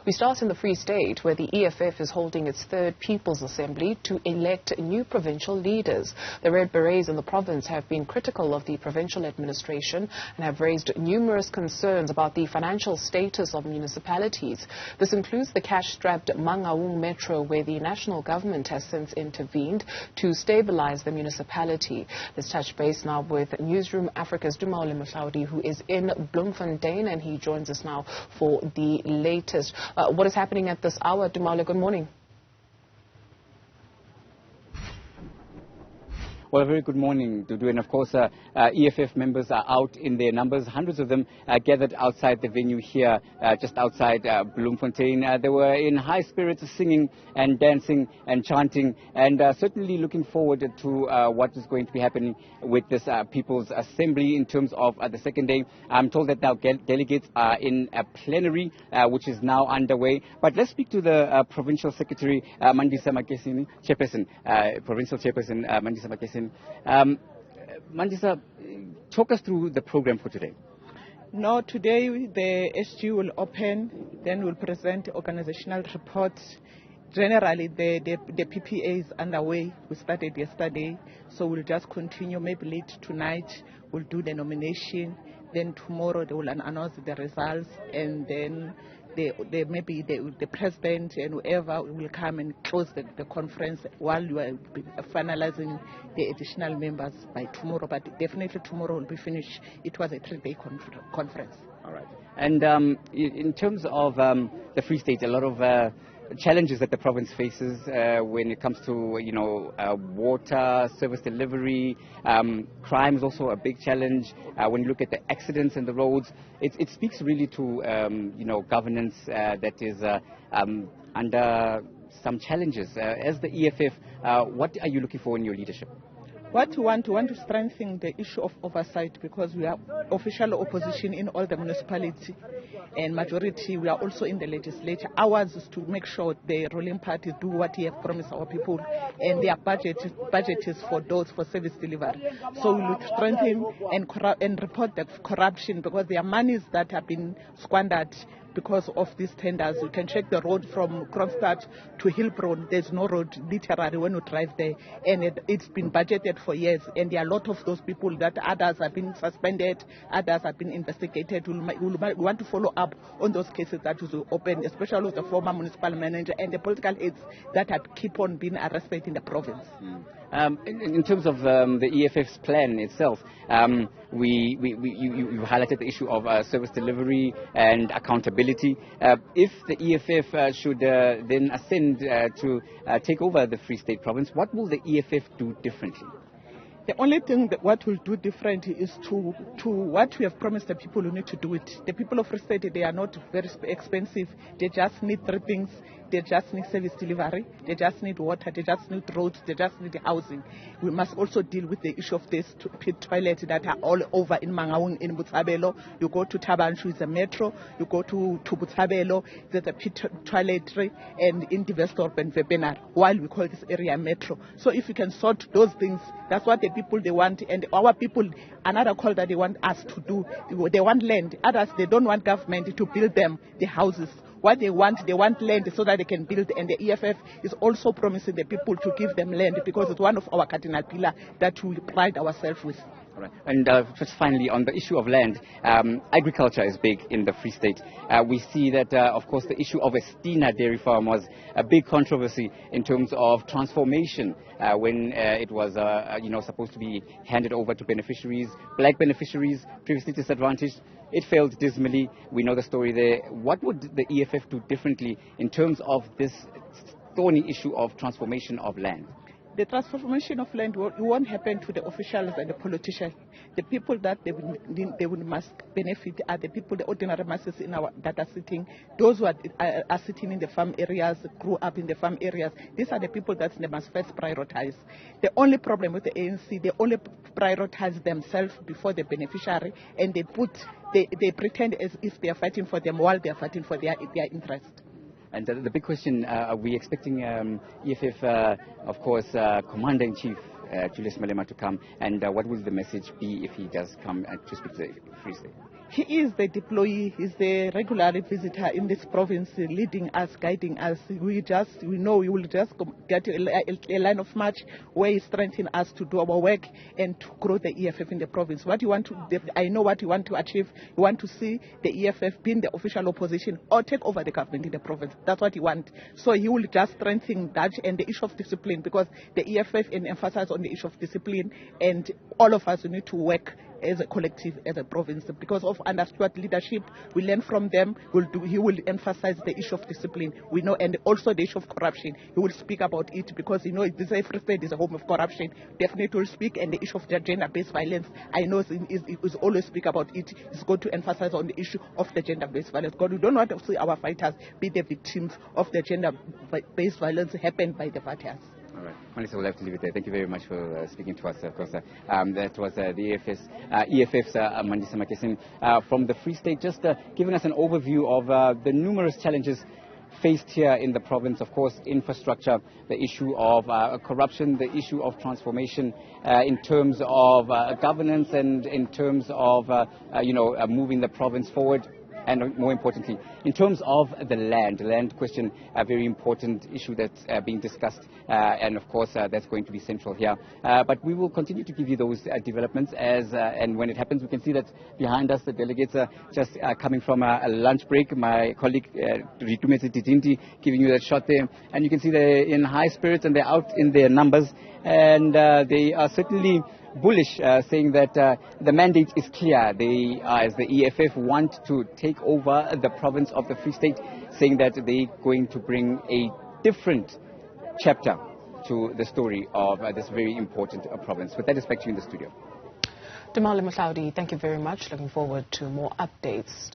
We start in the Free State, where the EFF is holding its third People's Assembly to elect new provincial leaders. The Red Berets in the province have been critical of the Provincial Administration and have raised numerous concerns about the financial status of municipalities. This includes the cash-strapped Mangaung Metro, where the national government has since intervened to stabilise the municipality. Let's touch base now with Newzroom Afrika's Tumaole Mohlaoli, who is in Bloemfontein, and he joins us now for the latest. What is happening at this hour? Tumaole, good morning. Well, a very good morning, Dudu. And of course, EFF members are out in their numbers. Hundreds of them gathered outside the venue here, just outside Bloemfontein. They were in high spirits, singing and dancing and chanting, and certainly looking forward to what is going to be happening with this People's Assembly in terms of the second day. I'm told that now delegates are in a plenary, which is now underway. But let's speak to the Provincial Secretary, Mandisa Makesini, Chairperson, Provincial Chairperson, Mandisa Makesini. Mandisa, talk us through the program for today. No, today the SG will open, then we'll present organizational reports. Generally, the PPA is underway. We started yesterday, so we'll just continue. Maybe late tonight, we'll do the nomination. Then tomorrow, they will announce the results, and then maybe the president and whoever will come and close the conference while you are finalizing the additional members by tomorrow. But definitely tomorrow will be finished. It was a 3-day conference. All right. And in terms of the Free State, a lot of challenges that the province faces when it comes to, water, service delivery. Crime is also a big challenge. When you look at the accidents and the roads, it speaks really to, governance that is under some challenges. As the EFF, what are you looking for in your leadership? What we want to strengthen the issue of oversight, because we are official opposition in all the municipalities and majority. We are also in the legislature. Ours is to make sure the ruling parties do what they have promised our people, and their budget is for those for service delivery. So we will strengthen and report the corruption, because there are monies that have been squandered because of these tenders. You can check the road from Kronstadt to Hillbron. There's no road literally when you drive there, and it's been budgeted for years, and there are a lot of those people that others have been suspended, others have been investigated. We want to follow up on those cases that will open, especially with the former municipal manager and the political heads that have keep on being arrested in the province. In terms of the EFF's plan itself, you highlighted the issue of service delivery and accountability. If the EFF should then ascend to take over the Free State province, what will the EFF do differently? The only thing that what we'll do different is to what we have promised the people who need to do it. The people of Free State, they are not very expensive. They just need 3 things. They just need service delivery. They just need water. They just need roads. They just need housing. We must also deal with the issue of these pit toilets that are all over in Mangaung, in Botshabelo. You go to Tabanshu, it's a metro. You go to Botshabelo, there's a pit toiletry, and in Divestorp and Webenar, while we call this area metro. So if you can sort those things, that's what the people they want. And our people, another call that they want us to do, they want land. Others, they don't want government to build them the houses. What they want land so that they can build, and the EFF is also promising the people to give them land, because it's one of our cardinal pillars that we pride ourselves with. All right. And just finally, on the issue of land, agriculture is big in the Free State. We see that, of course, the issue of Estina dairy farm was a big controversy in terms of transformation when it was, supposed to be handed over to beneficiaries, black beneficiaries, previously disadvantaged. It failed dismally. We know the story there. What would the EFF do differently in terms of this thorny issue of transformation of land? The transformation of land won't happen to the officials and the politicians. The people that they must benefit are the people, the ordinary masses that are sitting, those who are sitting in the farm areas, grew up in the farm areas. These are the people that they must first prioritize. The only problem with the ANC, they only prioritize themselves before the beneficiary, and they pretend as if they are fighting for them while they are fighting for their interest. And the big question, are we expecting EFF, of course, Commander-in-Chief Julius Malema to come, and what will the message be if he does come to speak to the Free State? He is the deployee, he's the regular visitor in this province, leading us, guiding us. We know we will just get a line of march where he strengthens us to do our work and to grow the EFF in the province. I know what you want to achieve. You want to see the EFF being the official opposition or take over the government in the province. That's what you want. So he will just strengthen that and the issue of discipline, because the EFF emphasizes on the issue of discipline, and all of us need to work as a collective, as a province, because of under Stuart leadership. We learn from them. He will emphasize the issue of discipline. We know, and also the issue of corruption. He will speak about it, because this Free State is a home of corruption. Definitely will speak, and the issue of gender-based violence. I know he will always speak about it. He's going to emphasize on the issue of the gender-based violence, because we don't want to see our fighters be the victims of the gender-based violence happened by the fighters. All right. Melissa, we'll have to leave it there. Thank you very much for speaking to us, of course. That was the EFF's Mandisa Makesin from the Free State, just giving us an overview of the numerous challenges faced here in the province. Of course, infrastructure, the issue of corruption, the issue of transformation in terms of governance, and in terms of moving the province forward. And more importantly, in terms of the land question, a very important issue that's being discussed, and of course that's going to be central here. But we will continue to give you those developments and when it happens. We can see that behind us the delegates are just coming from a lunch break. My colleague Ritumetse Titinti giving you that shot there, and you can see they're in high spirits and they're out in their numbers, and they are certainly bullish, saying that the mandate is clear. They, as the EFF, want to take over the province of the Free State, saying that they're going to bring a different chapter to the story of this very important province. With that, it's back to you in the studio. Tumaole, Mohlaoli, thank you very much. Looking forward to more updates.